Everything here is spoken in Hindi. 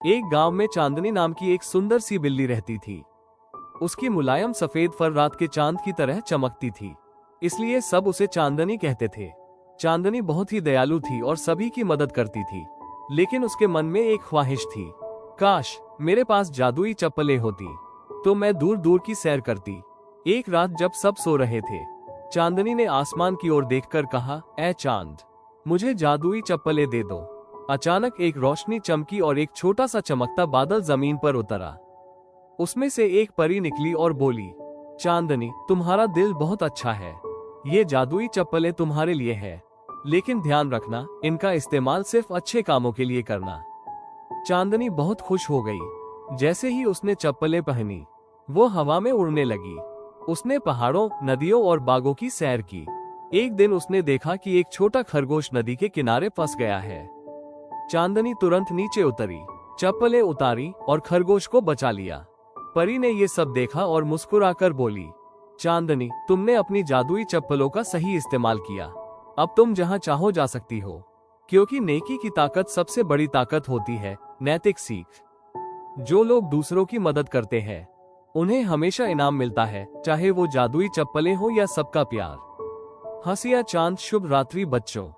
एक गांव में चांदनी नाम की एक सुंदर सी बिल्ली रहती थी। उसकी मुलायम सफेद फर रात के चांद की तरह चमकती थी, इसलिए सब उसे चांदनी कहते थे। चांदनी बहुत ही दयालु थी और सभी की मदद करती थी, लेकिन उसके मन में एक ख्वाहिश थी। काश मेरे पास जादुई चप्पलें होती तो मैं दूर दूर की सैर करती। एक रात जब सब सो रहे थे, चांदनी ने आसमान की ओर देखकर कहा, ऐ चांद, मुझे जादुई चप्पलें दे दो। अचानक एक रोशनी चमकी और एक छोटा सा चमकता बादल जमीन पर उतरा। उसमें से एक परी निकली और बोली, चांदनी, तुम्हारा दिल बहुत अच्छा है। ये जादुई चप्पलें तुम्हारे लिए है, लेकिन ध्यान रखना, इनका इस्तेमाल सिर्फ अच्छे कामों के लिए करना। चांदनी बहुत खुश हो गई। जैसे ही उसने चप्पलें पहनी, वो हवा में उड़ने लगी। उसने पहाड़ों, नदियों और बागों की सैर की। एक दिन उसने देखा कि एक छोटा खरगोश नदी के किनारे फंस गया है। चांदनी तुरंत नीचे उतरी, चप्पलें उतारी और खरगोश को बचा लिया। परी ने ये सब देखा और मुस्कुराकर बोली, चांदनी, तुमने अपनी जादुई चप्पलों का सही इस्तेमाल किया। अब तुम जहां चाहो जा सकती हो, क्योंकि नेकी की ताकत सबसे बड़ी ताकत होती है। नैतिक सीख। जो लोग दूसरों की मदद करते हैं, उन्हें हमेशा इनाम मिलता है, चाहे वो जादुई चप्पलें हो या सबका प्यार। हंसिया चांद। शुभ रात्रि बच्चों।